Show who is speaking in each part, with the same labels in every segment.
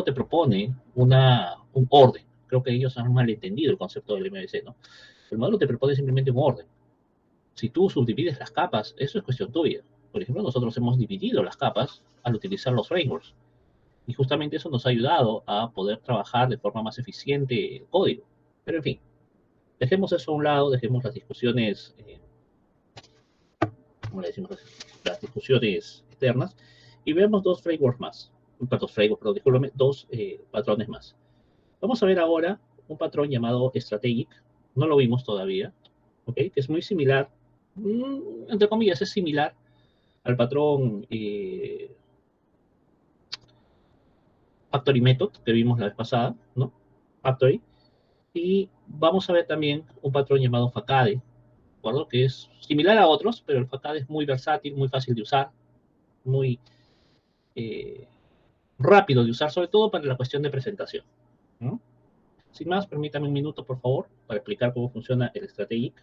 Speaker 1: te propone un orden. Creo que ellos han malentendido el concepto del MVC, ¿no? El modelo te propone simplemente un orden. Si tú subdivides las capas, eso es cuestión tuya. Por ejemplo, nosotros hemos dividido las capas al utilizar los frameworks. Y justamente eso nos ha ayudado a poder trabajar de forma más eficiente el código. Pero en fin, dejemos eso a un lado, dejemos las discusiones, como le decimos, las discusiones externas, y veamos dos frameworks más. Dos frameworks, perdón, discúlpame, dos patrones más. Vamos a ver ahora un patrón llamado Strategic. No lo vimos todavía, ¿ok? Que es muy similar, entre comillas, es similar al patrón Factory Method que vimos la vez pasada, ¿no? Factory. Y vamos a ver también un patrón llamado Facade, ¿de acuerdo? Que es similar a otros, pero el Facade es muy versátil, muy fácil de usar, muy eh, rápido de usar, sobre todo para la cuestión de presentación, ¿no? Sin más, permítame un minuto, por favor, para explicar cómo funciona el Strategic.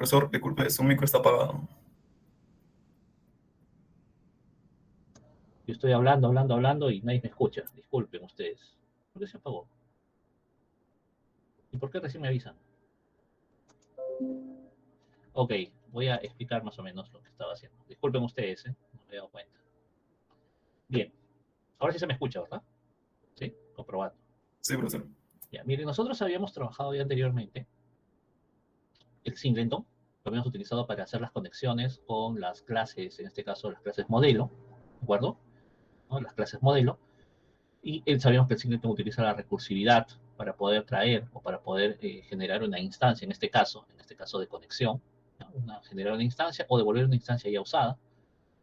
Speaker 2: Profesor, disculpe, su micro está apagado.
Speaker 1: Yo estoy hablando y nadie me escucha. Disculpen ustedes. ¿Por qué se apagó? ¿Y por qué recién me avisan? Ok, voy a explicar más o menos lo que estaba haciendo. Disculpen ustedes, ¿eh? No me he dado cuenta. Bien, ahora sí se me escucha, ¿verdad? Sí, comprobando.
Speaker 2: Sí, profesor.
Speaker 1: Ya, miren, nosotros habíamos trabajado ya anteriormente el Singleton, lo habíamos utilizado para hacer las conexiones con las clases, en este caso las clases modelo, ¿de acuerdo? ¿No? Las clases modelo. Y sabíamos que el Singleton utiliza la recursividad para poder traer o para poder generar una instancia, en este caso de conexión, ¿no? Generar una instancia o devolver una instancia ya usada.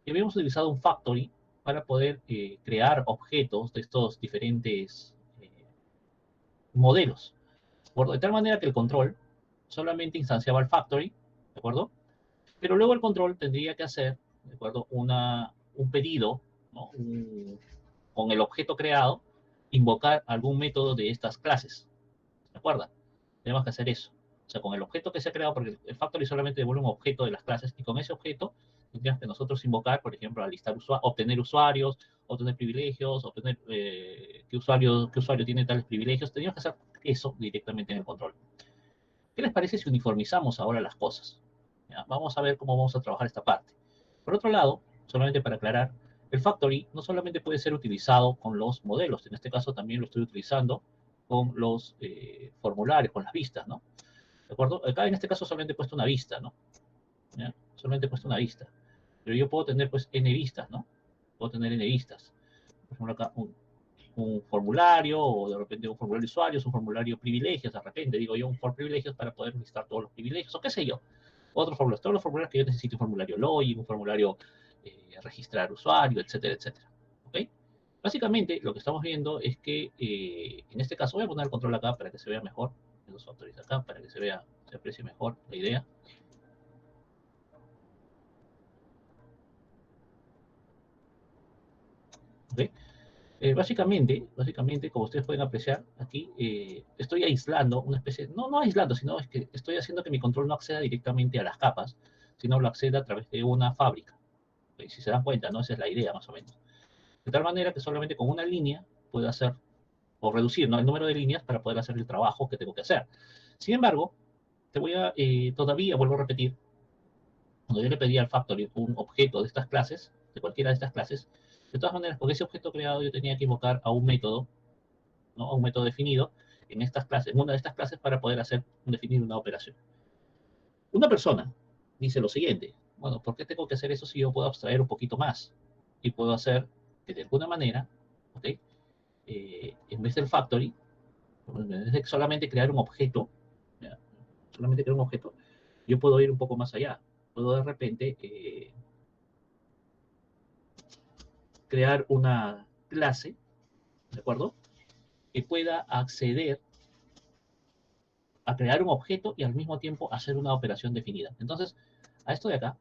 Speaker 1: Y habíamos utilizado un factory para poder crear objetos de estos diferentes modelos, ¿de acuerdo? De tal manera que el control solamente instanciaba el factory, ¿de acuerdo? Pero luego el control tendría que hacer, ¿de acuerdo? Un pedido, ¿no? Con el objeto creado, invocar algún método de estas clases, ¿de acuerdo? Tenemos que hacer eso. O sea, con el objeto que se ha creado, porque el factory solamente devuelve un objeto de las clases, y con ese objeto tendríamos que nosotros invocar, por ejemplo, alistar obtener usuarios, obtener privilegios, obtener qué usuario tiene tales privilegios. Tendríamos que hacer eso directamente en el control. ¿Qué les parece si uniformizamos ahora las cosas? ¿Ya? Vamos a ver cómo vamos a trabajar esta parte. Por otro lado, solamente para aclarar, el factory no solamente puede ser utilizado con los modelos, en este caso también lo estoy utilizando con los formularios, con las vistas, ¿no? ¿De acuerdo? Acá en este caso solamente he puesto una vista, ¿no? ¿Ya? Solamente he puesto una vista. Pero yo puedo tener pues n vistas, ¿no? Puedo tener n vistas. Por ejemplo, acá un formulario, o de repente un formulario de usuarios, un formulario de privilegios, de repente digo yo un for privilegios para poder listar todos los privilegios, o qué sé yo. Otros formularios, todos los formularios que yo necesito, un formulario login, un formulario registrar usuario, etcétera, etcétera. ¿Ok? Básicamente, lo que estamos viendo es que, en este caso, voy a poner el control acá para que se vea mejor, los factores acá, para que se vea, se aprecie mejor la idea. ¿Ok? Básicamente, como ustedes pueden apreciar, aquí estoy aislando una especie, no aislando, sino es que estoy haciendo que mi control no acceda directamente a las capas, sino lo acceda a través de una fábrica. ¿Ok? Si se dan cuenta, ¿no? Esa es la idea, más o menos. De tal manera que solamente con una línea puedo hacer, o reducir, ¿no? El número de líneas para poder hacer el trabajo que tengo que hacer. Sin embargo, todavía vuelvo a repetir, cuando yo le pedí al Factory un objeto de estas clases, de cualquiera de estas clases, de todas maneras, con ese objeto creado yo tenía que invocar a un método, ¿no? A un método definido en estas clases, en una de estas clases para poder definir una operación. Una persona dice lo siguiente: bueno, ¿por qué tengo que hacer eso si yo puedo abstraer un poquito más? Y puedo hacer que de alguna manera, ¿ok? En vez del factory, en vez de solamente crear un objeto, ¿ya? Solamente crear un objeto, yo puedo ir un poco más allá. Puedo de repente crear una clase, ¿de acuerdo? Que pueda acceder a crear un objeto y al mismo tiempo hacer una operación definida. Entonces, a esto de acá,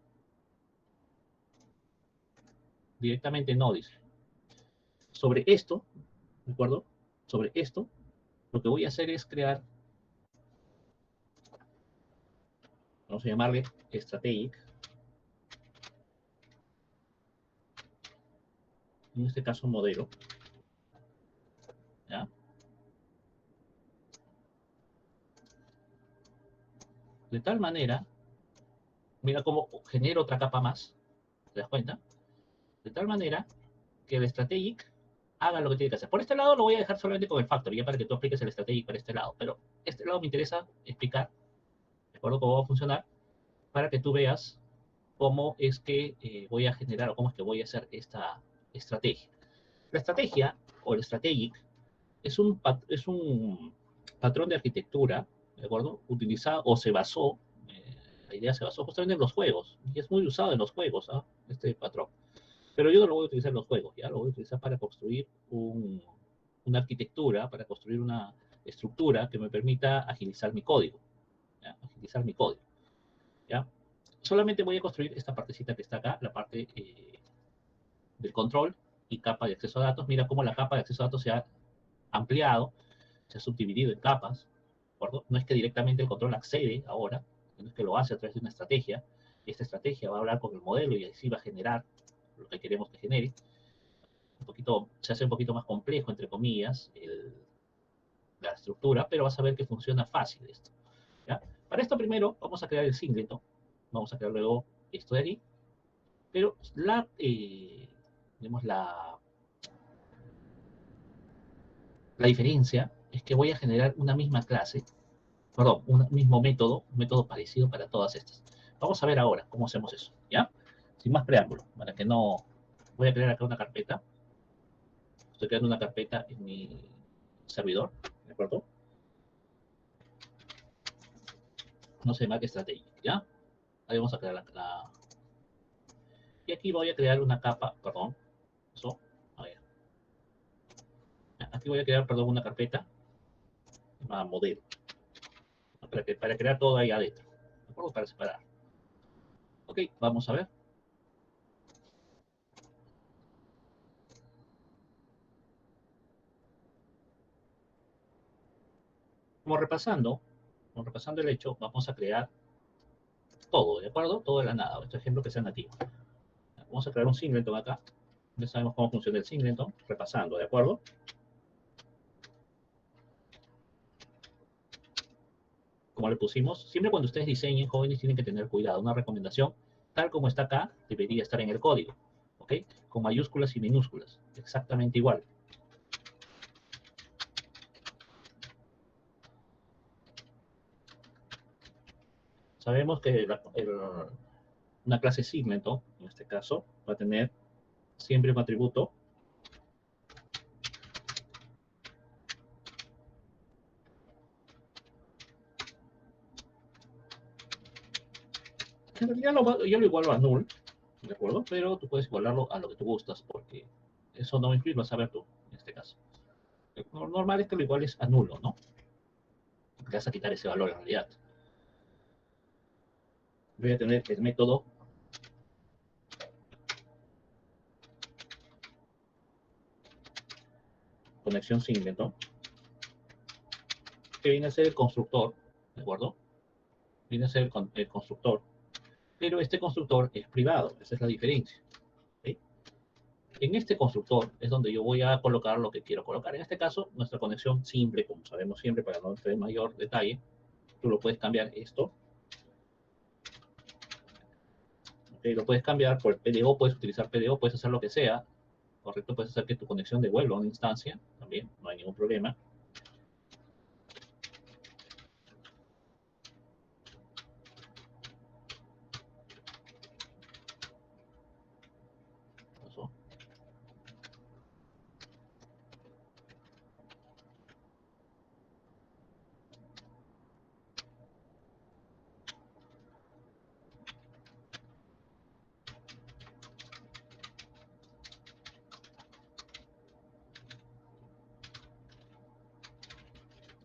Speaker 1: directamente no dice. Sobre esto, ¿de acuerdo? Sobre esto, lo que voy a hacer es crear, vamos a llamarle strategic, en este caso modelo, ¿ya? De tal manera, mira cómo genero otra capa más, ¿te das cuenta? De tal manera que el strategic haga lo que tiene que hacer. Por este lado lo voy a dejar solamente con el factor, ya para que tú expliques el strategic para este lado, pero este lado me interesa explicar, ¿de acuerdo? Cómo va a funcionar, para que tú veas cómo es que voy a generar o cómo es que voy a hacer esta estrategia. La estrategia o el strategic es un patrón de arquitectura, ¿de acuerdo? Utilizado o se basó, la idea se basó justamente en los juegos, y es muy usado en los juegos, ¿ah? Este patrón. Pero yo no lo voy a utilizar en los juegos, ya lo voy a utilizar para construir una arquitectura, para construir una estructura que me permita agilizar mi código, ¿ya? Agilizar mi código, ¿ya? Solamente voy a construir esta partecita que está acá, la parte del control y capa de acceso a datos. Mira cómo la capa de acceso a datos se ha ampliado, se ha subdividido en capas, ¿de acuerdo? No es que directamente el control accede ahora, es que lo hace a través de una estrategia. Y esta estrategia va a hablar con el modelo y así va a generar lo que queremos que genere. Se hace un poquito más complejo, entre comillas, la estructura, pero vas a ver que funciona fácil esto. ¿Ya? Para esto primero vamos a crear el singleton, vamos a crear luego esto de aquí, pero digamos, la diferencia es que voy a generar una misma clase, perdón, un mismo método, un método parecido para todas estas. Vamos a ver ahora cómo hacemos eso, ¿ya? Sin más preámbulo, para que no... Voy a crear acá una carpeta. Estoy creando una carpeta en mi servidor, ¿de acuerdo? No se llama que estrategia, ¿ya? Ahí vamos a crear y aquí voy a crear una capa, perdón, eso, a ver. Aquí voy a crear, perdón, una carpeta llamada modelo, para crear todo ahí adentro, ¿de acuerdo? Para separar. Ok, vamos a ver. Como repasando el hecho, vamos a crear todo, ¿de acuerdo? Todo de la nada, este ejemplo que sea nativo. Vamos a crear un singleton acá. Ya sabemos cómo funciona el singleton, repasando, ¿de acuerdo? Como le pusimos, siempre cuando ustedes diseñen, jóvenes, tienen que tener cuidado. Una recomendación, tal como está acá, debería estar en el código, ¿ok? Con mayúsculas y minúsculas, exactamente igual. Sabemos que una clase singleton, en este caso, va a tener siempre un atributo en realidad yo lo igualo a null, ¿de acuerdo? Pero tú puedes igualarlo a lo que tú gustas, porque eso no va a influir, lo vas a ver tú, en este caso. Lo normal es que lo iguales a nulo, ¿no? Porque vas a quitar ese valor en realidad. Voy a tener el método conexión singleton, que viene a ser el constructor, ¿de acuerdo? Viene a ser el constructor, pero este constructor es privado, esa es la diferencia. ¿Sí? En este constructor es donde yo voy a colocar lo que quiero colocar. En este caso, nuestra conexión simple, como sabemos siempre, para no entrar en mayor detalle, tú lo puedes cambiar esto. ¿Okay? Lo puedes cambiar por PDO, puedes utilizar PDO, puedes hacer lo que sea, correcto, puedes hacer que tu conexión devuelva una instancia, también, no hay ningún problema. Eso.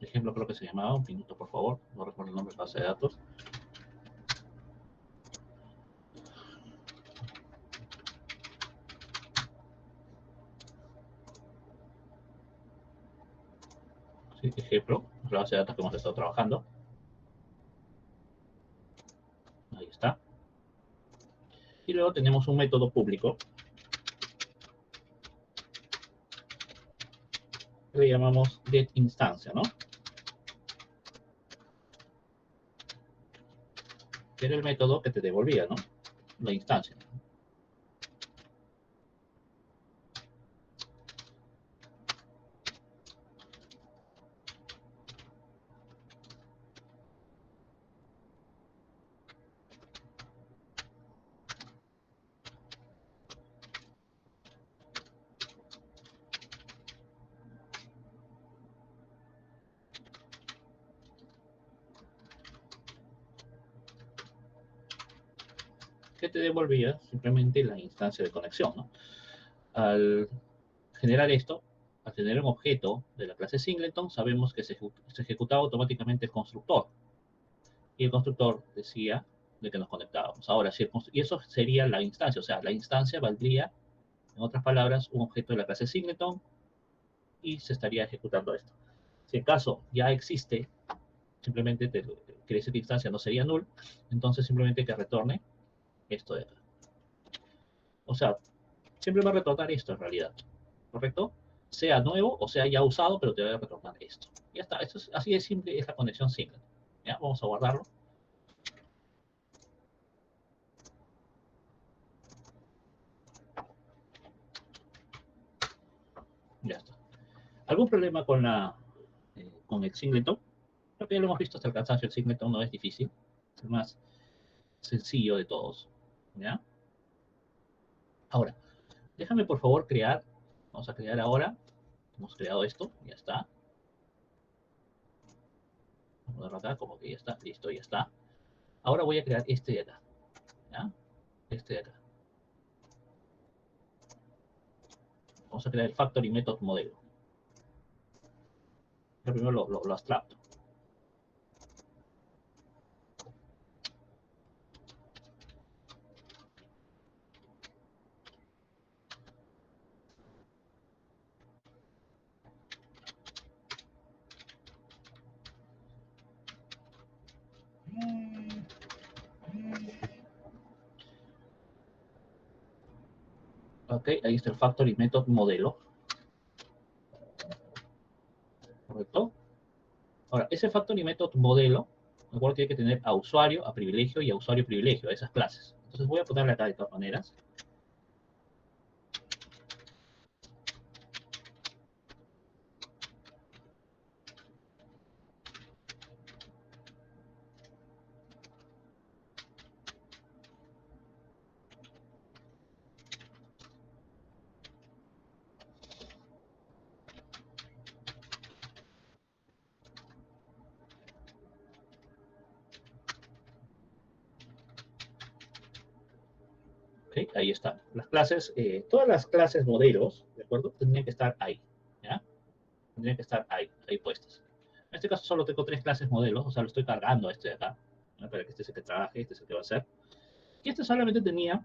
Speaker 1: Ejemplo creo que se llamaba, un minuto por favor, no recuerdo el nombre de base de datos. Sí, ejemplo, la base de datos que hemos estado trabajando. Ahí está. Y luego tenemos un método público que le llamamos getInstancia, ¿no? Que era el método que te devolvía, ¿no? La instancia. Que te devolvía simplemente la instancia de conexión, ¿no? Al generar esto, al tener un objeto de la clase singleton, sabemos que se ejecutaba automáticamente el constructor. Y el constructor decía de que nos conectábamos. Ahora, y eso sería la instancia, o sea, la instancia valdría, en otras palabras, un objeto de la clase singleton y se estaría ejecutando esto. Si en caso ya existe simplemente quiere decir que instancia no sería null, entonces simplemente que retorne esto de acá. O sea, siempre va a retornar esto en realidad, ¿correcto? Sea nuevo o sea ya usado, pero te va a retornar esto. Ya está, esto es, así de simple es la conexión singlet. ¿Ya? Vamos a guardarlo. Ya está. ¿Algún problema con el singleton? Creo que ya lo hemos visto hasta el cansancio, el singleton no es difícil, es el más sencillo de todos. ¿Ya? Ahora, déjame por favor crear, vamos a crear ahora, hemos creado esto, ya está. Vamos a darlo acá, como que ya está, listo, ya está. Ahora voy a crear este de acá, ¿ya? Este de acá. Vamos a crear el factory method modelo. Primero lo abstracto. Ok, ahí está el factory method modelo. ¿Correcto? Ahora, ese factory method modelo, me acuerdo que tiene que tener a usuario, a privilegio y a usuario privilegio, a esas clases. Entonces voy a ponerle acá de todas maneras. Ok, ahí están. Las clases, todas las clases modelos, ¿de acuerdo? Tendrían que estar ahí, ¿ya? Tendrían que estar ahí puestas. En este caso solo tengo 3 clases modelos, o sea, lo estoy cargando a este de acá, ¿no? Para que este es el que trabaje, este es el que va a hacer. Y este solamente tenía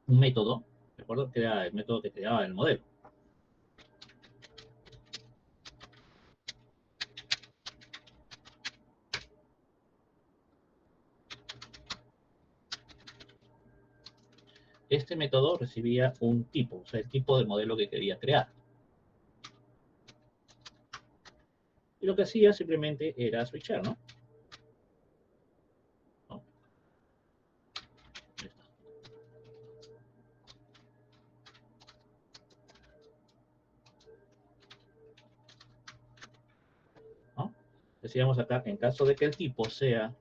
Speaker 1: un método, ¿de acuerdo? Que era el método que creaba el modelo. Este método recibía un tipo, o sea, el tipo de modelo que quería crear. Y lo que hacía simplemente era switchar, ¿no? ¿No? Ahí está. ¿No? Decíamos acá, en caso de que el tipo sea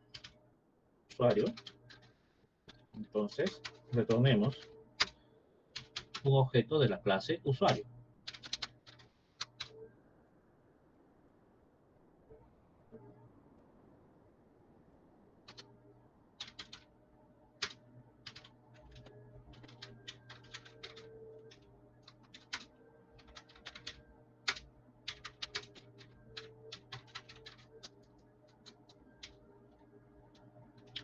Speaker 1: usuario, entonces retornemos un objeto de la clase usuario.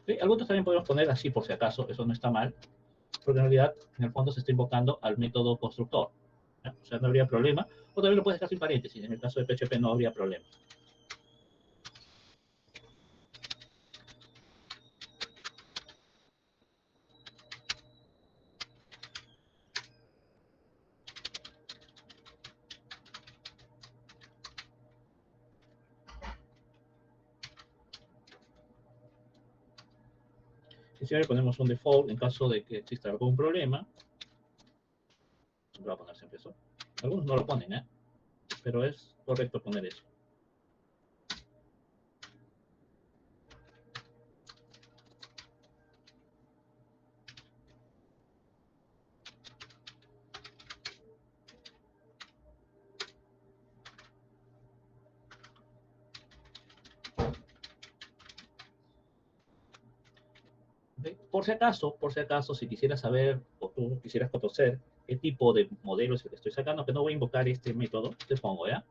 Speaker 1: ¿Sí? Algunos también podemos poner así por si acaso, eso no está mal, porque en realidad en el fondo se está invocando al método constructor. ¿Ya? O sea, no habría problema. O también lo puedes dejar sin paréntesis, en el caso de PHP no habría problema. Y si ahora ponemos un default en caso de que exista algún problema, siempre va a poner siempre eso. Algunos no lo ponen, ¿eh? Pero es correcto poner eso. ¿Okay? Por si acaso, si quisieras saber o tú quisieras conocer qué tipo de modelo es el que estoy sacando, que no voy a invocar este método, te pongo, ¿ya?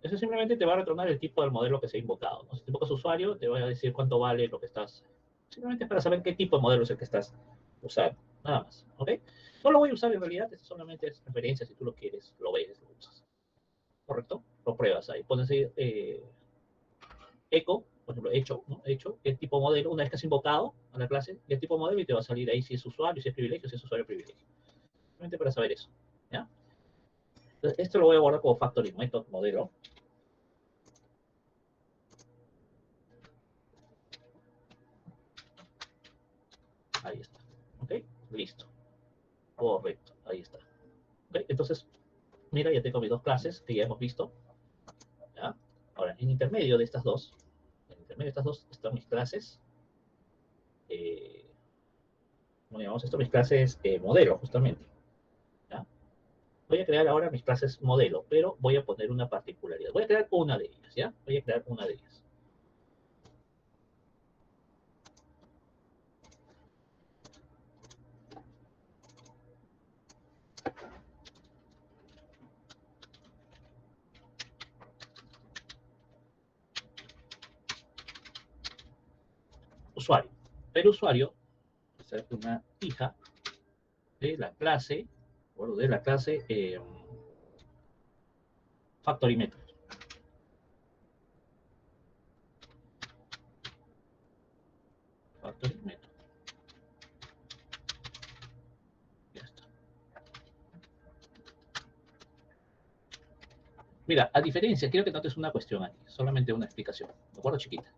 Speaker 1: Eso simplemente te va a retornar el tipo del modelo que se ha invocado, ¿no? Si te invocas usuario, te va a decir cuánto vale lo que estás. Simplemente para saber qué tipo de modelo es el que estás usando, nada más, ¿ok? No lo voy a usar en realidad, esto solamente es referencia, si tú lo quieres, lo ves, lo usas. ¿Correcto? Lo pruebas ahí. Pones ahí, echo, por ejemplo, hecho, ¿no? Hecho, el tipo modelo, una vez que has invocado a la clase, el tipo modelo y te va a salir ahí si es usuario, si es privilegio, si es usuario privilegio. Simplemente para saber eso, ¿ya? Entonces, esto lo voy a guardar como factory method modelo. Ahí está. ¿Ok? Listo. Correcto. Ahí está. ¿Ok? Entonces, mira, ya tengo mis dos clases que ya hemos visto. ¿Ya? Ahora, en intermedio de estas dos están mis clases. Eh, ¿Cómo llamamos esto? Mis clases modelo, justamente. ¿Ya? Voy a crear ahora mis clases modelo, pero voy a poner una particularidad. Voy a crear una de ellas, ¿ya? Voy a crear una de ellas. Usuario. El usuario va a ser una hija de la clase, bueno, de la clase factory method. Factory method. Ya está. Mira, a diferencia, quiero que notes una cuestión aquí, solamente una explicación, ¿de acuerdo, chiquita?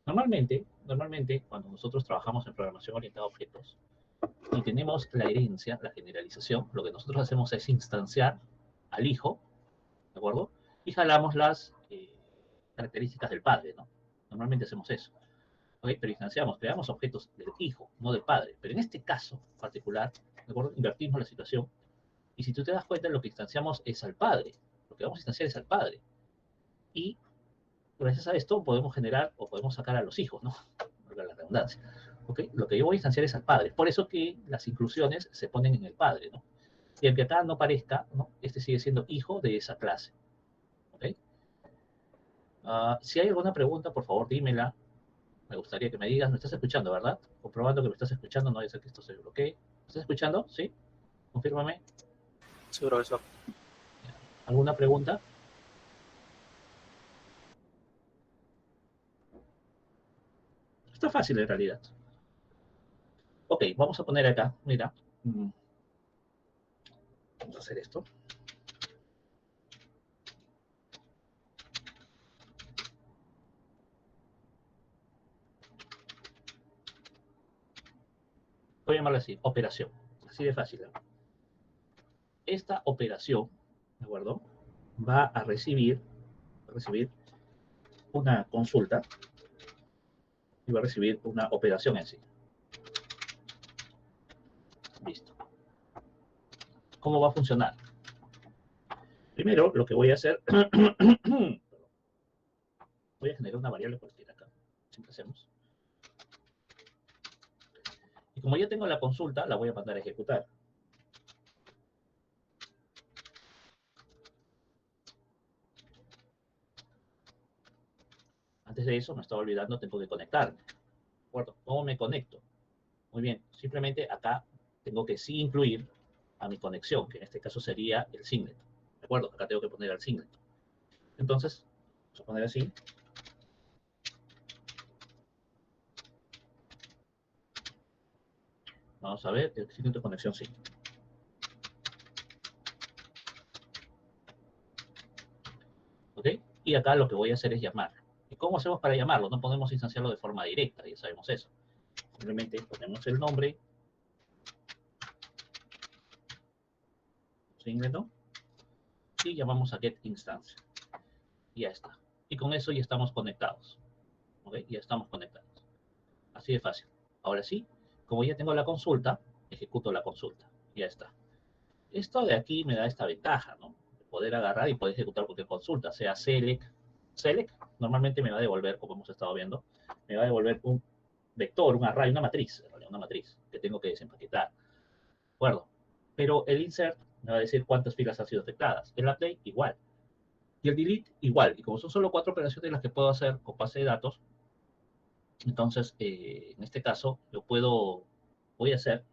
Speaker 1: Normalmente, cuando nosotros trabajamos en programación orientada a objetos y tenemos la herencia, la generalización, lo que nosotros hacemos es instanciar al hijo, ¿de acuerdo? Y jalamos las características del padre, ¿no? Normalmente hacemos eso. ¿Ok? Pero instanciamos, creamos objetos del hijo, no del padre. Pero en este caso particular, ¿de acuerdo? Invertimos la situación. Y si tú te das cuenta, lo que instanciamos es al padre. Lo que vamos a instanciar es al padre. Y gracias a esto podemos generar o podemos sacar a los hijos, ¿no? Por la redundancia. ¿Ok? Lo que yo voy a instanciar es al padre. Por eso que las inclusiones se ponen en el padre, ¿no? Y aunque acá no parezca, ¿no? Este sigue siendo hijo de esa clase. ¿Ok? Si hay alguna pregunta, por favor, dímela. Me gustaría que me digas, me estás escuchando, ¿verdad? Comprobando que me estás escuchando, no vaya a ser que esto se bloquee. ¿Me estás escuchando? ¿Sí? Confírmame.
Speaker 3: Sí, profesor.
Speaker 1: ¿Alguna pregunta? Está fácil en realidad. Ok, vamos a poner acá, mira. Vamos a hacer esto. Voy a llamarla así, operación. Así de fácil, ¿no? Esta operación, ¿de acuerdo? Va a recibir una consulta y va a recibir una operación en sí. Listo. ¿Cómo va a funcionar? Primero, lo que voy a hacer, voy a generar una variable cualquiera acá. Siempre hacemos. Y como ya tengo la consulta, la voy a mandar a ejecutar. Antes de eso, me estaba olvidando, tengo que conectarme. ¿De acuerdo? ¿Cómo me conecto? Muy bien, simplemente acá tengo que sí incluir a mi conexión, que en este caso sería el singlet. ¿De acuerdo? Acá tengo que poner el singlet. Entonces, vamos a poner así. Vamos a ver, el singlet de conexión sí. ¿Ok? Y acá lo que voy a hacer es llamarlo. ¿Y cómo hacemos para llamarlo? No podemos instanciarlo de forma directa, ya sabemos eso. Simplemente ponemos el nombre, singlet, ¿no? Y llamamos a getInstance. Y ya está. Y con eso ya estamos conectados. ¿Ok? Ya estamos conectados. Así de fácil. Ahora sí, como ya tengo la consulta, ejecuto la consulta. Ya está. Esto de aquí me da esta ventaja, ¿no? De poder agarrar y poder ejecutar cualquier consulta, sea select. Select normalmente me va a devolver, como hemos estado viendo, me va a devolver un vector, un array, una matriz, en realidad, una matriz que tengo que desempaquetar. ¿De acuerdo? Pero el insert me va a decir cuántas filas han sido detectadas. El update, igual. Y el delete igual. Y como son solo 4 operaciones las que puedo hacer con base de datos, entonces, en este caso, voy a hacer,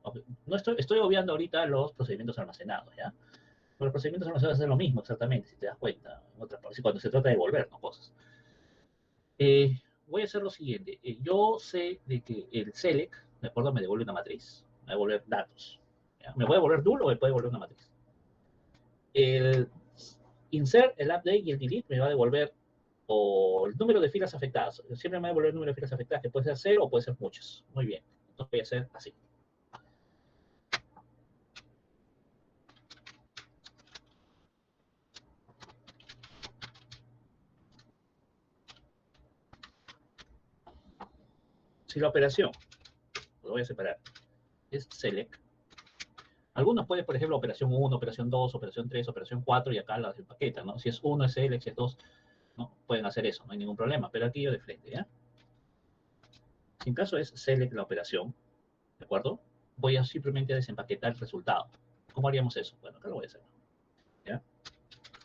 Speaker 1: no estoy obviando ahorita los procedimientos almacenados, ¿ya? Pero los procedimientos almacenados es lo mismo exactamente, si te das cuenta, en otras partes, cuando se trata de devolver, ¿no? Cosas. Voy a hacer lo siguiente. Yo sé de que el select, ¿de acuerdo? Me devuelve una matriz, me va a devolver datos. ¿Ya? ¿Me puede devolver null o me puede devolver una matriz? El insert, el update y el delete me va a devolver o el número de filas afectadas. Siempre me va a devolver el número de filas afectadas, que puede ser 0 o puede ser muchas. Muy bien. Entonces voy a hacer así. Si la operación, lo voy a separar, es select. Algunos pueden, por ejemplo, operación 1, operación 2, operación 3, operación 4 y acá las empaquetan, ¿no? Si es 1 es select, si es 2, ¿no? Pueden hacer eso, no hay ningún problema. Pero aquí yo de frente, ¿ya? Si en caso es select la operación, ¿de acuerdo? Voy a simplemente desempaquetar el resultado. ¿Cómo haríamos eso? Bueno, acá lo voy a hacer, ¿ya?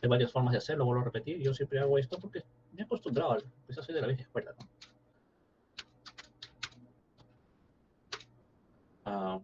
Speaker 1: Hay varias formas de hacerlo, vuelvo a repetir. Yo siempre hago esto porque me he acostumbrado, pues soy de la vieja escuela, ¿no? Uh,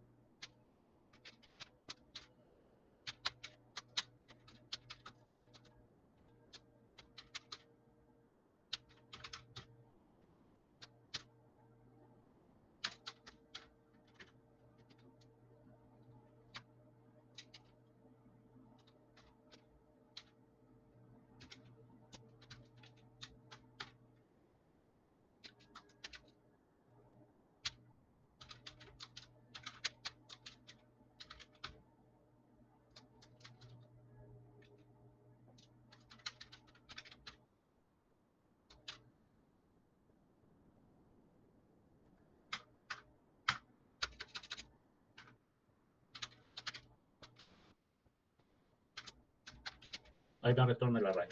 Speaker 1: ahí me retorna el array.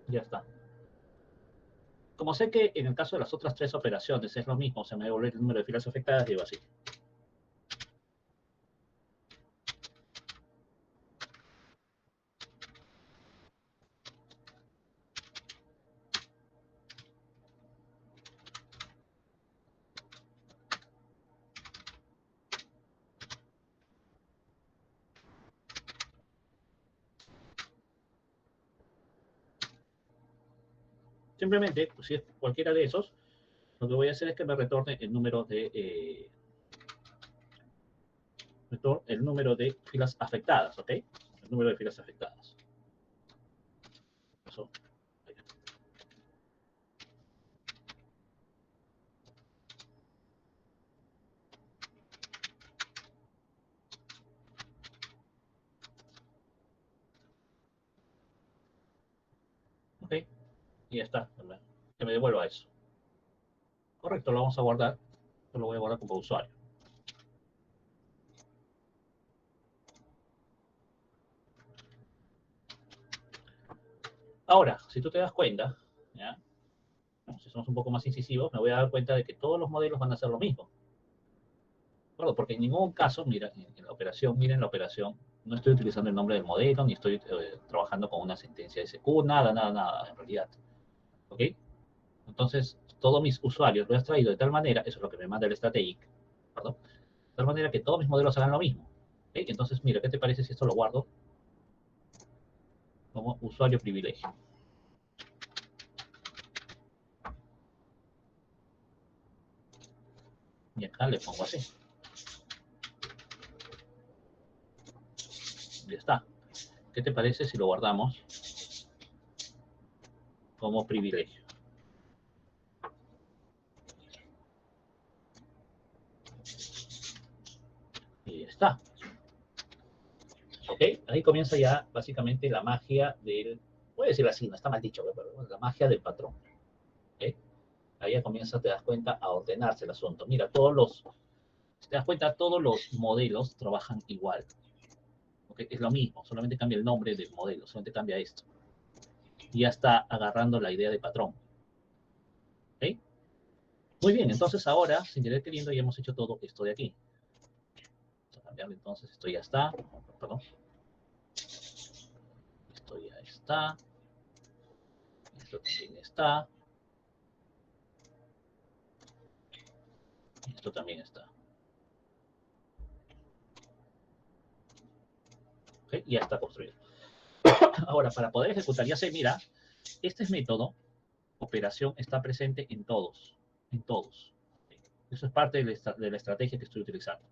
Speaker 1: Ya está. Como sé que en el caso de las otras 3 operaciones es lo mismo, se me va a devolver el número de filas afectadas, digo así. Simplemente, pues, si es cualquiera de esos, lo que voy a hacer es que me retorne el número de filas afectadas, ¿ok? El número de filas afectadas. Eso. Ok, y ya está. Que me devuelva eso. Correcto, lo vamos a guardar. Yo lo voy a guardar como usuario. Ahora, si tú te das cuenta, ¿ya? Si somos un poco más incisivos, me voy a dar cuenta de que todos los modelos van a hacer lo mismo. ¿De porque en ningún caso, mira, en la operación, miren la operación, no estoy utilizando el nombre del modelo, ni estoy trabajando con una sentencia de SQ, nada, nada, nada, en realidad. ¿Ok? Entonces, todos mis usuarios lo he extraído de tal manera, eso es lo que me manda el static, ¿perdón? De tal manera que todos mis modelos hagan lo mismo. ¿Ok? Entonces, mira, ¿qué te parece si esto lo guardo como usuario privilegio? Y acá le pongo así. Ya está. ¿Qué te parece si lo guardamos como privilegio? Y ya está. ¿Ok? Ahí comienza ya básicamente la magia del, voy a decirlo así, no está mal dicho, pero bueno, la magia del patrón. ¿Ok? Ahí ya comienza, te das cuenta, a ordenarse el asunto. Mira, si te das cuenta, todos los modelos trabajan igual. ¿Ok? Es lo mismo, solamente cambia el nombre del modelo, solamente cambia esto. Y ya está agarrando la idea de patrón. ¿Ok? Muy bien, entonces ahora, sin querer queriendo, ya hemos hecho todo esto de aquí. Vamos a cambiarle entonces, esto ya está. Perdón. Esto ya está. Esto también está. Esto también está. ¿Okay? Ya está construido. Ahora, para poder ejecutar, ya sé, mira, este método, operación, está presente en todos. En todos. ¿Okay? Eso es parte de la estrategia que estoy utilizando.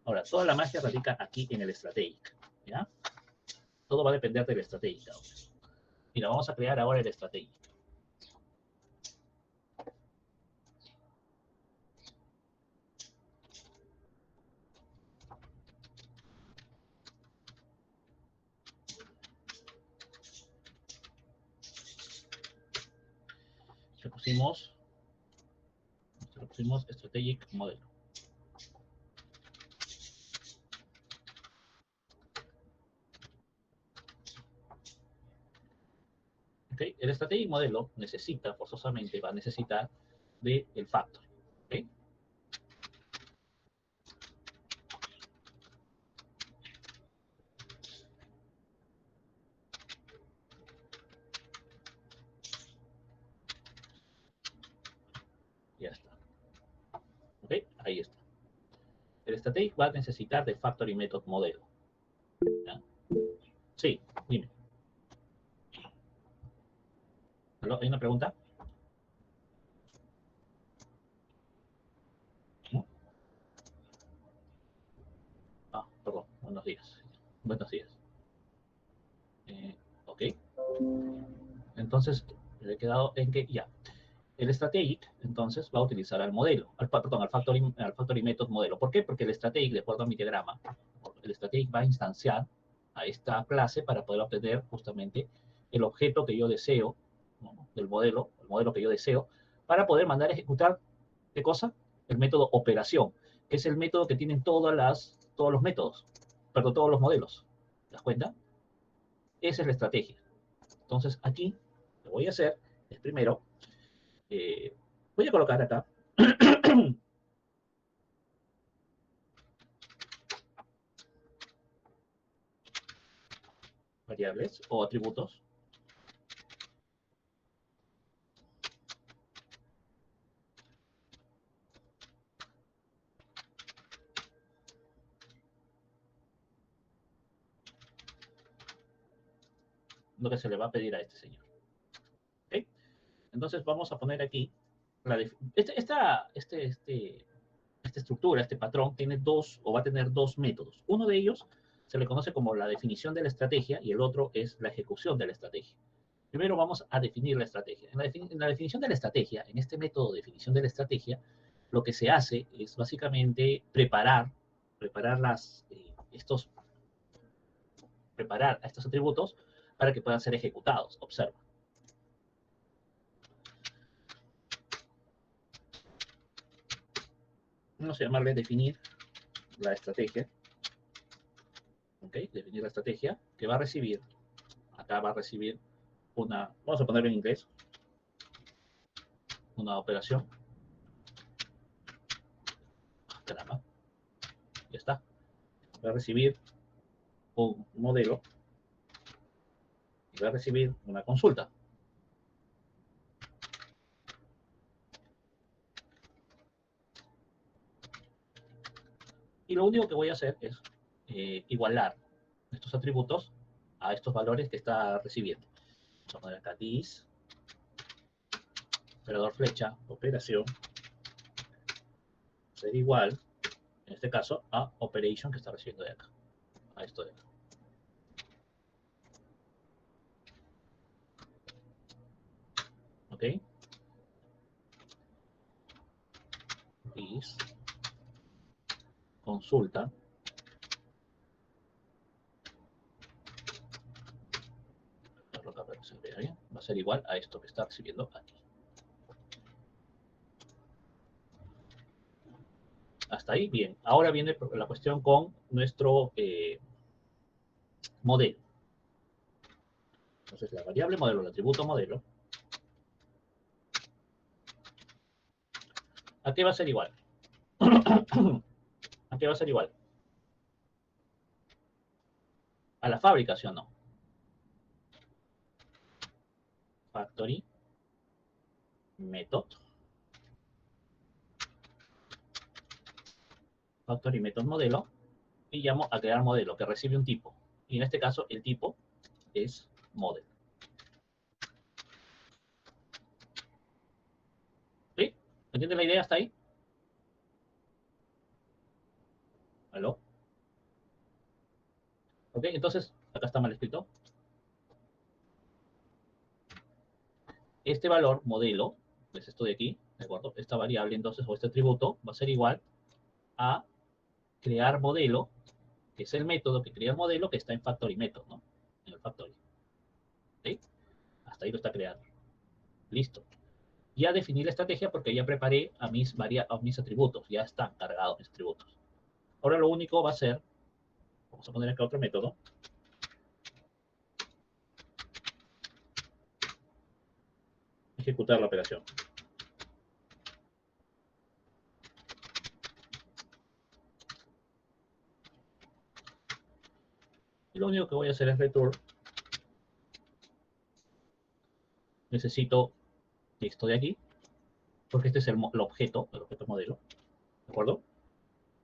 Speaker 1: Ahora, toda la magia radica aquí en el strategic. ¿Ya? Todo va a depender del strategic ahora. Mira, vamos a crear ahora el strategic. Le pusimos strategic modelo. ¿Okay? El strategic modelo necesita, forzosamente, va a necesitar del factor. ¿Okay? Ya está. ¿Ok? Ahí está. El static va a necesitar de factory method modelo. ¿Ya? Sí, dime. ¿Aló? ¿Hay una pregunta? ¿No? Ah, perdón. Buenos días. Buenos días. Ok. Entonces, le he quedado en que ya. El strategic, entonces, va a utilizar al modelo, perdón, al factory method modelo. ¿Por qué? Porque el strategic, de acuerdo a mi diagrama, el strategic va a instanciar a esta clase para poder obtener justamente el objeto que yo deseo, ¿no? Del modelo, el modelo que yo deseo, para poder mandar a ejecutar, ¿qué cosa? El método operación, que es el método que tienen todos los métodos, perdón, todos los modelos. ¿Te das cuenta? Esa es la estrategia. Entonces, aquí, lo que voy a hacer es primero, voy a colocar acá variables o atributos. Lo que se le va a pedir a este señor. ¿Okay? Entonces vamos a poner aquí esta estructura, este patrón, tiene dos o va a tener dos métodos. Uno de ellos se le conoce como la definición de la estrategia y el otro es la ejecución de la estrategia. Primero vamos a definir la estrategia. En la definición de la estrategia, en este método de definición de la estrategia, lo que se hace es básicamente preparar preparar a estos atributos para que puedan ser ejecutados. Observa. Vamos a llamarle definir la estrategia. ¿Ok? Definir la estrategia que va a recibir. Acá va a recibir vamos a ponerlo en inglés, una operación. Caramba. Ya está. Va a recibir un modelo y va a recibir una consulta. Y lo único que voy a hacer es igualar estos atributos a estos valores que está recibiendo. Vamos a poner acá this, operador flecha, operación, ser igual, en este caso, a operation que está recibiendo de acá, a esto de acá. ¿Ok? This, consulta, para que se vea bien, va a ser igual a esto que está recibiendo aquí. Hasta ahí, bien. Ahora viene la cuestión con nuestro modelo. Entonces, la variable modelo, el atributo modelo, ¿a qué va a ser igual? ¿A qué va a ser igual? A la fábrica, ¿sí o no? factory method. Factory method modelo. Y llamo a crear modelo que recibe un tipo. Y en este caso el tipo es model. ¿Sí? ¿Entienden la idea hasta ahí? ¿Aló? Ok, entonces, acá está mal escrito. Este valor, modelo, es esto de aquí, ¿de acuerdo? Esta variable, entonces, o este atributo, va a ser igual a crear modelo, que es el método que crea el modelo que está en factory method, ¿no? En el factory. ¿Sí? Hasta ahí lo está creando. Listo. Ya definí la estrategia porque ya preparé a mis atributos. Ya están cargados mis atributos. Ahora lo único va a ser, vamos a poner acá otro método. Ejecutar la operación. Y lo único que voy a hacer es return. Necesito esto de aquí, porque este es el objeto modelo. ¿De acuerdo?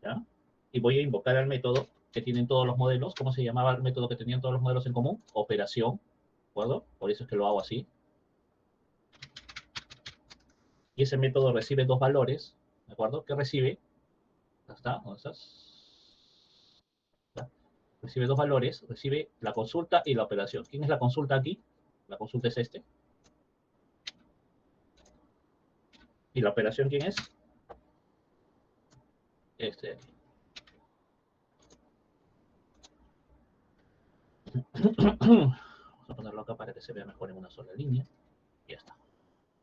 Speaker 1: ¿Ya? Y voy a invocar al método que tienen todos los modelos. ¿Cómo se llamaba el método que tenían todos los modelos en común? Operación. ¿De acuerdo? Por eso es que lo hago así. Y ese método recibe dos valores. ¿De acuerdo? ¿Qué recibe? ¿Dónde está? ¿Dónde estás? ¿Ya? Recibe dos valores. Recibe la consulta y la operación. ¿Quién es la consulta aquí? La consulta es este. ¿Y la operación quién es? Este de aquí. Vamos a ponerlo acá para que se vea mejor en una sola línea. Y ya está.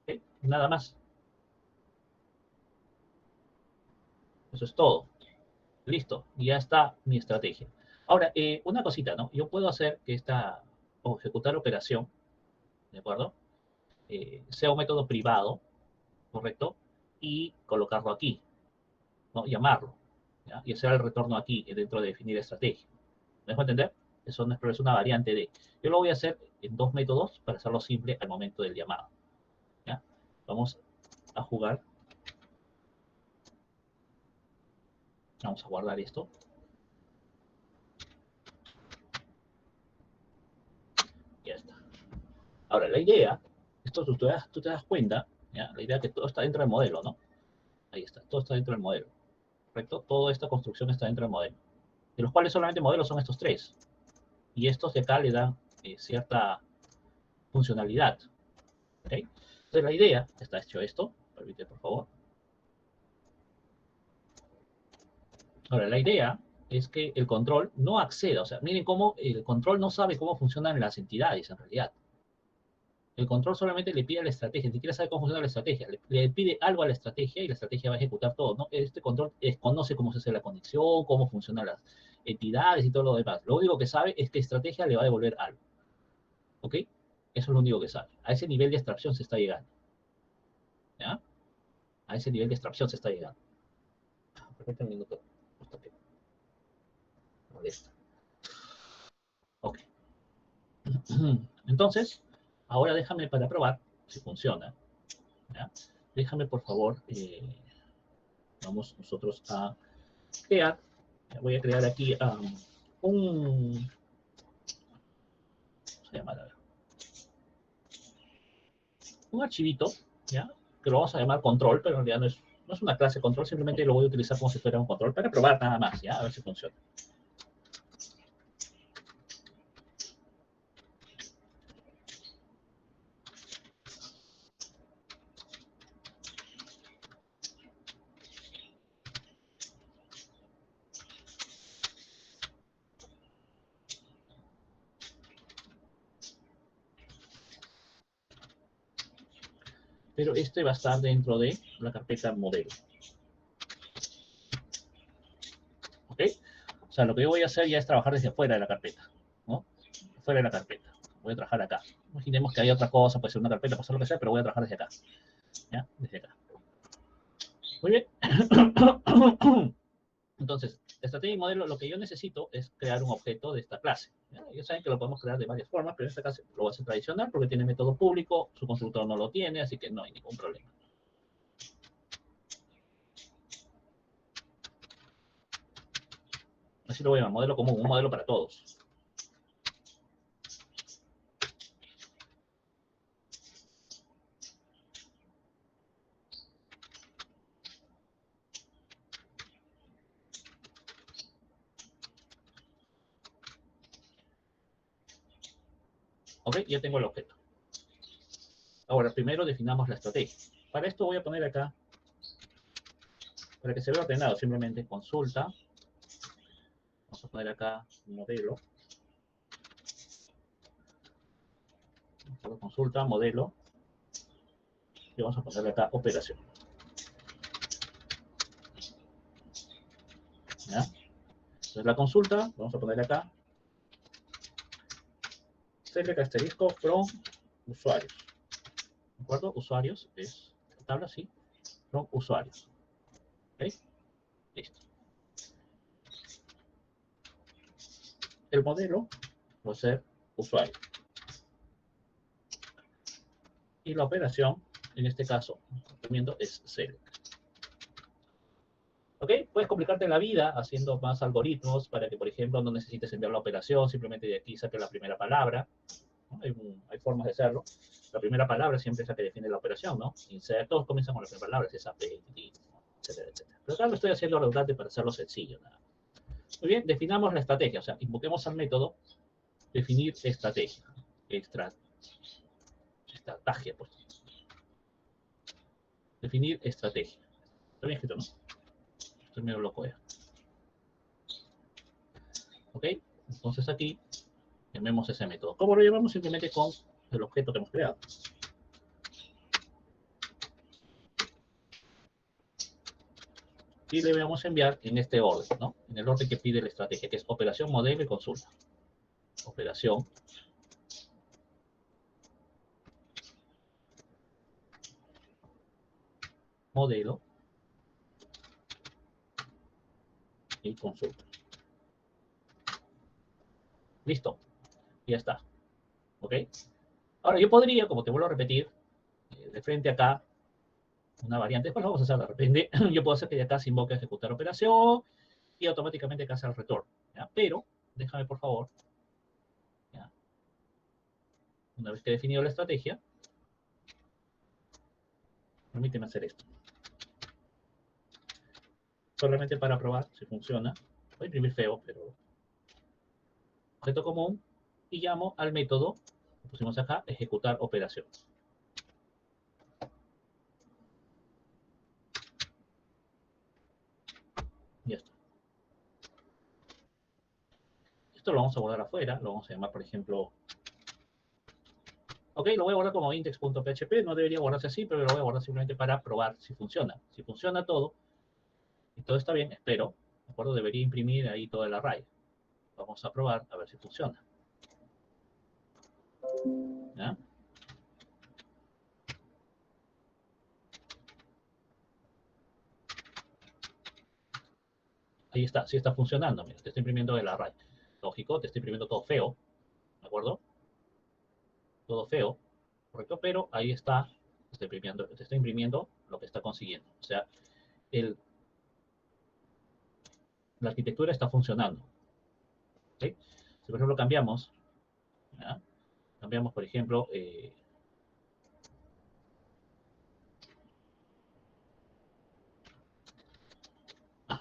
Speaker 1: ¿Okay? Nada más. Eso es todo. Listo. Ya está mi estrategia. Ahora, una cosita, ¿no? Yo puedo hacer que o ejecutar operación, ¿de acuerdo? Sea un método privado, ¿correcto? Y colocarlo aquí, ¿no? Llamarlo, ¿ya? Y hacer el retorno aquí, dentro de definir estrategia. ¿Me dejo entender? Eso no es una variante de. Yo lo voy a hacer en dos métodos para hacerlo simple al momento del llamado. ¿Ya? Vamos a jugar. Vamos a guardar esto. Ya está. Ahora, la idea, esto tú te das cuenta, ¿ya? La idea es que todo está dentro del modelo, ¿no? Ahí está, todo está dentro del modelo. ¿Correcto? Toda esta construcción está dentro del modelo. De los cuales solamente modelos son estos tres. Y estos de acá le dan cierta funcionalidad. ¿Okay? Entonces la idea, está hecho esto, permite por favor. Ahora, la idea es que el control no acceda, o sea, miren cómo el control no sabe cómo funcionan las entidades en realidad. El control solamente le pide a la estrategia, ni siquiera sabe cómo funciona la estrategia, le pide algo a la estrategia y la estrategia va a ejecutar todo, ¿no? Este control conoce cómo se hace la conexión, cómo funcionan las entidades y todo lo demás. Lo único que sabe es que estrategia le va a devolver algo. ¿Ok? Eso es lo único que sabe. A ese nivel de abstracción se está llegando. ¿Ya? A ese nivel de abstracción se está llegando. Perfecto, un minuto. Molesta. Ok. Entonces, ahora déjame para probar si funciona. ¿Ya? Déjame, por favor, vamos nosotros a crear. Voy a crear aquí un... ¿Cómo se llama? Un archivito, ¿ya? Que lo vamos a llamar control, pero en realidad no es una clase control, simplemente lo voy a utilizar como si fuera un control para probar nada más, ¿ya? A ver si funciona. Pero este va a estar dentro de la carpeta modelo. ¿Ok? O sea, lo que yo voy a hacer ya es trabajar desde fuera de la carpeta, ¿no? Fuera de la carpeta. Voy a trabajar acá. Imaginemos que hay otra cosa, puede ser una carpeta, puede ser lo que sea, pero voy a trabajar desde acá. ¿Ya? Desde acá. Muy bien. Entonces, estrategia y modelo, lo que yo necesito es crear un objeto de esta clase. ¿Ya? Ya saben que lo podemos crear de varias formas, pero en este caso lo voy a hacer tradicional porque tiene método público, su constructor no lo tiene, así que no hay ningún problema. Así lo voy a llamar, modelo común, un modelo para todos. Ok, ya tengo el objeto. Ahora, primero definamos la estrategia. Para esto voy a poner acá, para que se vea ordenado, simplemente consulta. Vamos a poner acá modelo. Consulta, modelo. Y vamos a ponerle acá operación. ¿Ya? Entonces la consulta, vamos a ponerle acá select asterisco from usuarios. ¿De acuerdo? Usuarios es la tabla así, from usuarios. ¿Ok? Listo. El modelo va a ser usuario. Y la operación, en este caso, recomiendo es select. ¿Ok? Puedes complicarte la vida haciendo más algoritmos para que, por ejemplo, no necesites enviar la operación, simplemente de aquí saque la primera palabra. ¿No? Hay formas de hacerlo. La primera palabra siempre es la que define la operación, ¿no? Insert, todos comienzan con la primera palabra, es update, etcétera, etcétera. Pero acá lo estoy haciendo redundante para hacerlo sencillo, nada. Muy bien, definamos la estrategia, o sea, invoquemos al método definir estrategia. Estrategia, pues. Definir estrategia. Está bien escrito, ¿no? Estoy medio loco ya. ¿Ok? Entonces aquí llamemos ese método. ¿Cómo lo llamamos? Simplemente con el objeto que hemos creado. Y le vamos a enviar en este orden, ¿no? En el orden que pide la estrategia, que es operación, modelo y consulta. Operación. Modelo. Y consulta. Listo. Ya está. ¿Ok? Ahora yo podría, como te vuelvo a repetir, de frente acá, una variante. Después lo vamos a hacer de repente. Yo puedo hacer que de acá se invoque a ejecutar operación y automáticamente acá hace el retorno. ¿Ya? Pero, déjame por favor, ¿ya? Una vez que he definido la estrategia, permíteme hacer esto. Solamente para probar si funciona. Voy a imprimir feo, pero objeto común y llamo al método que pusimos acá, ejecutar operación. Ya está. Esto lo vamos a guardar afuera, lo vamos a llamar, por ejemplo, ok, lo voy a guardar como index.php, no debería guardarse así, pero lo voy a guardar simplemente para probar si funciona. Si funciona todo, y todo está bien, espero, ¿de acuerdo? Debería imprimir ahí todo el array. Vamos a probar a ver si funciona. ¿Ya? Ahí está, sí está funcionando. Mira, te estoy imprimiendo el array. Lógico, te estoy imprimiendo todo feo, ¿de acuerdo? Todo feo, correcto, pero ahí está, te estoy imprimiendo lo que está consiguiendo. O sea, la arquitectura está funcionando. ¿Okay? Si por ejemplo cambiamos, ¿ya? Cambiamos por ejemplo,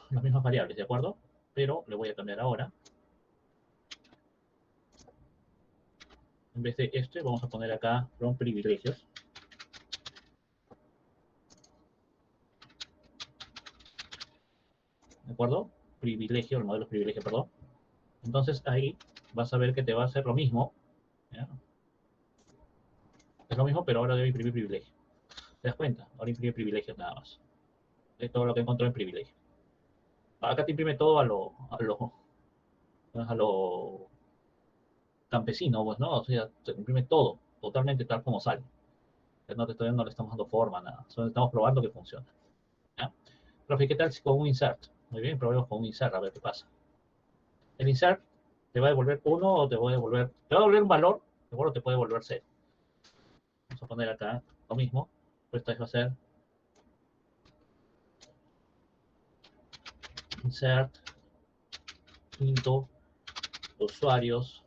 Speaker 1: las mismas variables, ¿de acuerdo? Pero le voy a cambiar ahora. En vez de este, vamos a poner acá from privilegios. ¿De acuerdo? Privilegio, el modelo es privilegio, perdón. Entonces ahí vas a ver que te va a hacer lo mismo. ¿Ya? Es lo mismo, pero ahora debe imprimir privilegio. ¿Te das cuenta? Ahora imprime privilegios nada más. De todo lo que encontró en privilegio. Acá te imprime todo a lo campesino, pues, ¿no? O sea, te imprime todo, totalmente tal como sale. Todavía no le estamos dando forma, nada. Solo estamos probando que funciona. ¿Ya? Profe, ¿qué tal si con un insert? Muy bien, probemos con un insert a ver qué pasa. El insert te va a devolver 1 o te va a devolver un valor, de acuerdo, te puede devolver 0. Vamos a poner acá lo mismo. Pues esta vez va a ser insert into usuarios.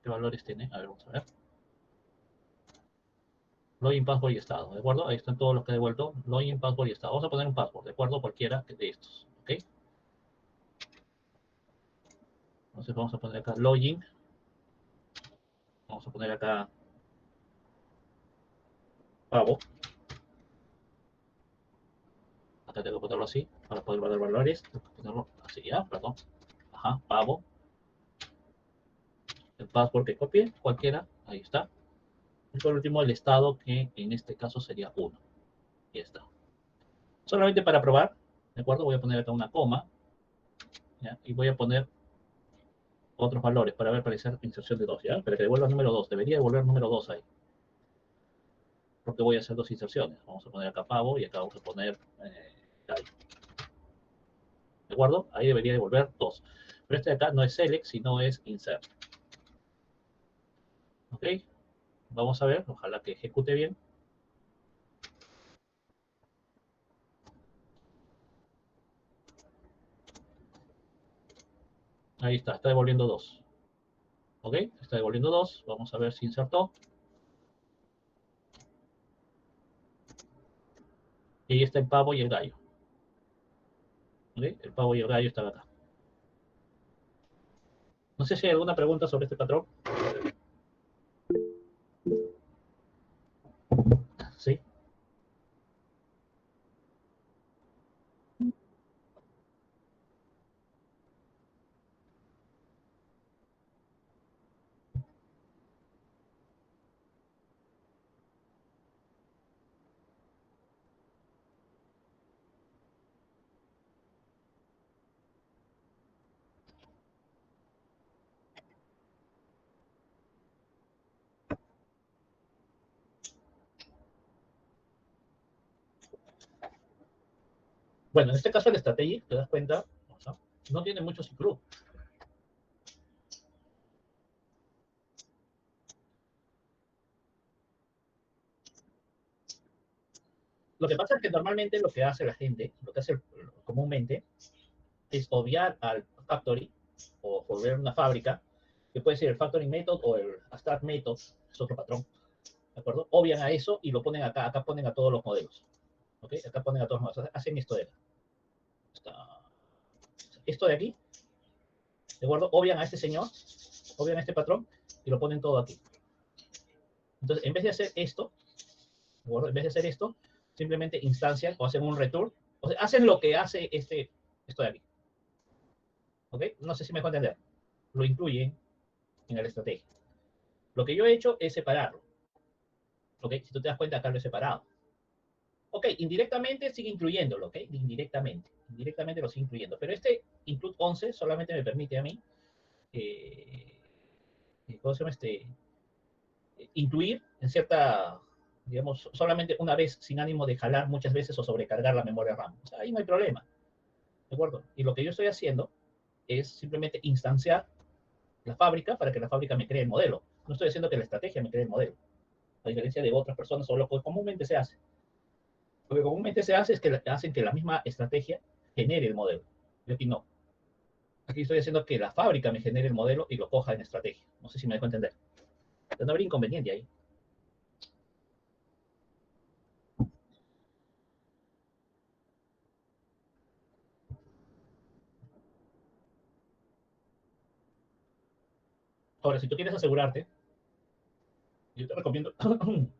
Speaker 1: ¿Qué valores tiene? A ver, vamos a ver. Login, password y estado, ¿de acuerdo? Ahí están todos los que he devuelto. Login, password y estado. Vamos a poner un password, ¿de acuerdo? Cualquiera de estos, ¿ok? Entonces vamos a poner acá login. Vamos a poner acá pago. Acá tengo que ponerlo así para poder guardar valores. Tengo que ponerlo así, ¿ya? Perdón. Ajá, pago. El password que copie, cualquiera. Ahí está. Y por último, el estado, que en este caso sería 1. Y ya está. Solamente para probar, ¿de acuerdo? Voy a poner acá una coma, ¿ya? Y voy a poner otros valores para ver aparecer inserción de 2, ¿ya? Para que devuelva el número 2. Debería devolver el número 2 ahí. Porque voy a hacer 2 inserciones. Vamos a poner acá pavo y acá vamos a poner gallo. ¿De acuerdo? Ahí debería devolver 2. Pero este de acá no es select, sino es insert. ¿Ok? Vamos a ver, ojalá que ejecute bien. Ahí está devolviendo 2. ¿Ok? Está devolviendo 2. Vamos a ver si insertó. Y ahí está el pavo y el gallo. ¿Ok? El pavo y el gallo están acá. No sé si hay alguna pregunta sobre este patrón. ¿Sí? Bueno, en este caso el strategy, te das cuenta, no tiene mucho ciclo. Lo que pasa es que normalmente lo que hace la gente, lo que hace comúnmente, es obviar al factory o volver una fábrica, que puede ser el factory method o el start method, es otro patrón, ¿de acuerdo? Obvian a eso y lo ponen acá ponen a todos los modelos, ¿ok? Acá ponen a todos los modelos, hacen esto de acá. Esto de aquí, ¿de acuerdo? Obvian a este señor, obvian a este patrón y lo ponen todo aquí. Entonces, en vez de hacer esto, ¿de acuerdo? En vez de hacer esto, simplemente instancian o hacen un return, o sea, hacen lo que hace esto de aquí. ¿Ok? No sé si me dejo entender. Lo incluyen en la estrategia. Lo que yo he hecho es separarlo. ¿Ok? Si tú te das cuenta, acá lo he separado. Ok, indirectamente sigue incluyéndolo, ¿ok? Indirectamente lo sigue incluyendo. Pero este include 11 solamente me permite a mí, ¿cómo se llama incluir en cierta, digamos, solamente una vez sin ánimo de jalar muchas veces o sobrecargar la memoria RAM. O sea, ahí no hay problema, ¿de acuerdo? Y lo que yo estoy haciendo es simplemente instanciar la fábrica para que la fábrica me cree el modelo. No estoy haciendo que la estrategia me cree el modelo, a diferencia de otras personas, o lo que comúnmente se hace. Lo que comúnmente se hace es que hacen que la misma estrategia genere el modelo. Yo aquí no. Aquí estoy haciendo que la fábrica me genere el modelo y lo coja en estrategia. No sé si me dejo entender. Pero no habría inconveniente ahí. Ahora, si tú quieres asegurarte, yo te recomiendo. Perdón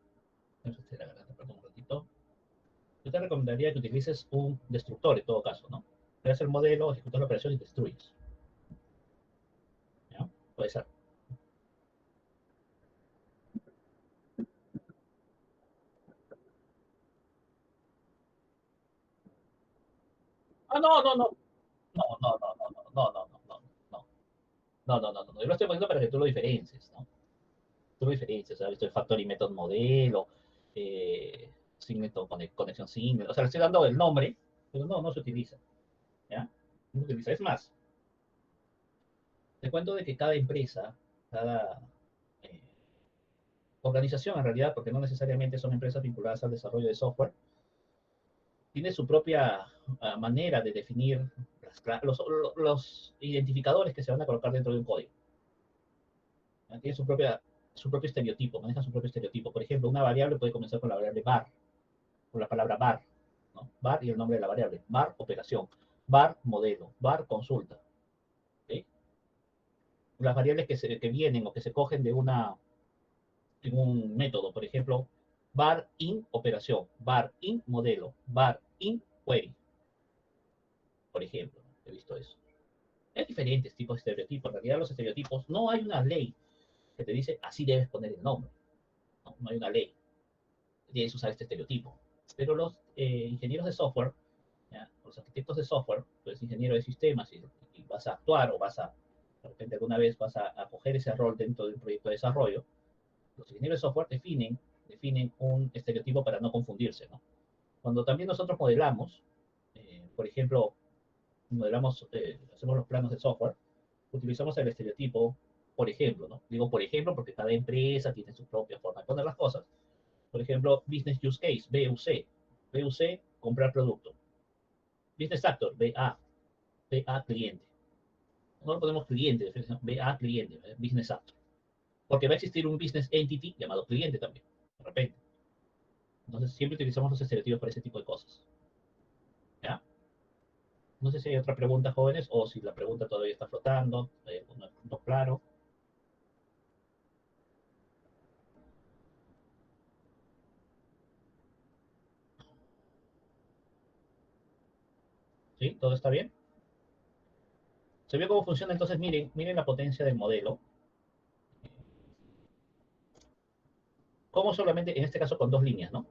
Speaker 1: un ratito. Yo te recomendaría que utilices un destructor en todo caso, ¿no? Creas el modelo, ejecutas la operación y destruyes. ¿Ya? Puede ser. Ah, no, no, no. No, no, no, no, no, no, no, no, no, no. No, no, no, no. Yo lo estoy poniendo para que tú lo diferencies, ¿no? Tú lo diferencias, ¿sabes? El factory method modelo. Signet o conexión Signet. O sea, le estoy dando el nombre, pero no se utiliza. ¿Ya? No se utiliza. Es más, te cuento de que cada empresa, cada eh, organización en realidad, porque no necesariamente son empresas vinculadas al desarrollo de software, tiene su propia manera de definir los identificadores que se van a colocar dentro de un código. Tiene su propio estereotipo, maneja su propio estereotipo. Por ejemplo, una variable puede comenzar con la variable var, con la palabra var, ¿no? Var y el nombre de la variable. Var operación, var modelo, var consulta. ¿Okay? Las variables que vienen o que se cogen de un método, por ejemplo, var in operación, var in modelo, var in query, por ejemplo. He visto eso. Hay diferentes tipos de estereotipos. En realidad, los estereotipos, no hay una ley que te dice así debes poner el nombre. No hay una ley. Tienes que usar este estereotipo. Pero los ingenieros de software, ¿ya? Los arquitectos de software, pues ingeniero de sistemas, y vas a actuar o de repente alguna vez vas a coger ese rol dentro de un proyecto de desarrollo, los ingenieros de software definen un estereotipo para no confundirse, ¿no? Cuando también nosotros modelamos, por ejemplo, hacemos los planos de software, utilizamos el estereotipo, por ejemplo, ¿no? Digo por ejemplo porque cada empresa tiene su propia forma de poner las cosas. Por ejemplo, Business Use Case, BUC. BUC, comprar producto. Business Actor, BA. BA, cliente. No lo ponemos cliente, BA, cliente, Business Actor. Porque va a existir un Business Entity llamado cliente también, de repente. Entonces, siempre utilizamos los estereotipos para ese tipo de cosas. ¿Ya? No sé si hay otra pregunta, jóvenes, o si la pregunta todavía está flotando, no claro. ¿Sí? ¿Todo está bien? ¿Se ve cómo funciona? Entonces, miren la potencia del modelo. Como solamente, en este caso, con dos líneas, ¿no?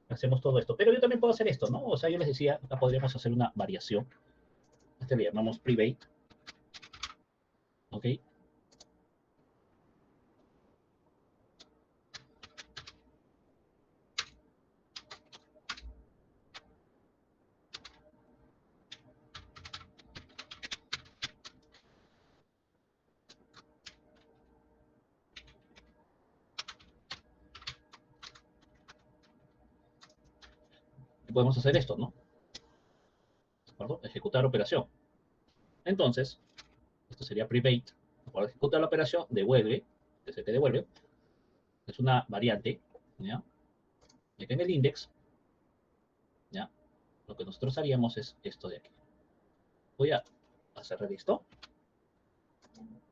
Speaker 1: Hacemos todo esto. Pero yo también puedo hacer esto, ¿no? O sea, yo les decía, acá podríamos hacer una variación. Este le llamamos private. ¿Ok? Podemos hacer esto, ¿no? ¿De acuerdo? Ejecutar operación. Entonces, esto sería private. Para ejecutar la operación, devuelve, que es el que devuelve, es una variante, ¿ya? Y acá en el index, ¿ya? Lo que nosotros haríamos es esto de aquí. Voy a cerrar esto,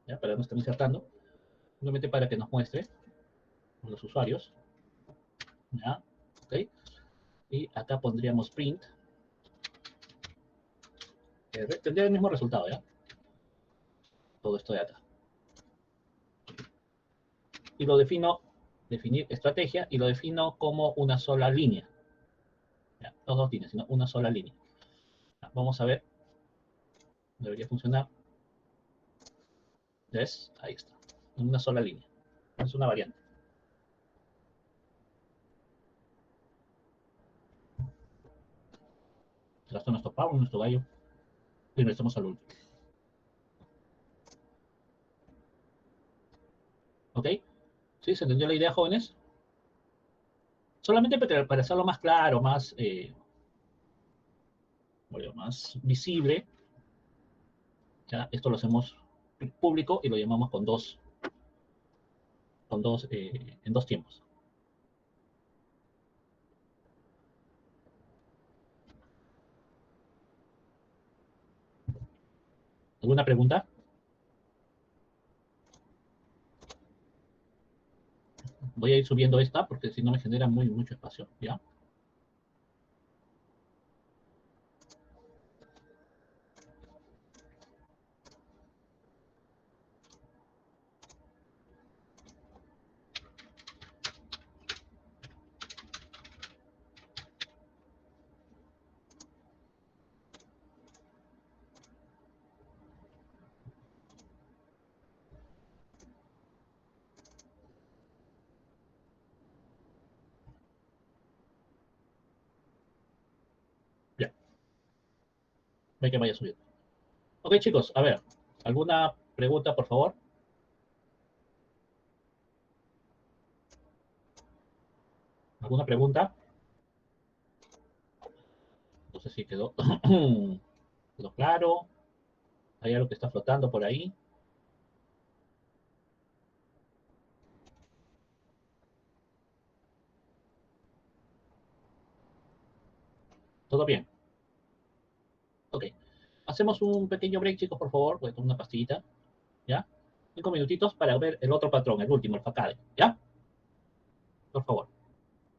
Speaker 1: ¿ya? Para no estar insertando, simplemente para que nos muestre los usuarios, ¿ya? ¿Ok? Y acá pondríamos print, tendría el mismo resultado, ¿ya? Todo esto de acá. Y lo definir estrategia, y lo defino como una sola línea. ¿Ya? No dos líneas, sino una sola línea. ¿Ya? Vamos a ver, debería funcionar. ¿Ves? Ahí está. En una sola línea. Es una variante. Esto es nuestro pavo, nuestro gallo. Y no estamos al último. ¿Ok? ¿Sí? ¿Se entendió la idea, jóvenes? Solamente para hacerlo más claro, bueno, más visible, ¿ya? Esto lo hacemos público y lo llamamos en dos tiempos. ¿Alguna pregunta? Voy a ir subiendo esta porque si no me genera mucho espacio, ¿ya? Ve que vaya subiendo. Ok, chicos, a ver, ¿alguna pregunta, por favor? ¿Alguna pregunta? No sé si quedó, quedó claro. ¿Hay algo que está flotando por ahí? ¿Todo bien? Ok. Hacemos un pequeño break, chicos, por favor. Voy a tomar una pastillita. ¿Ya? 5 minutitos para ver el otro patrón, el último, el facade. ¿Ya? Por favor.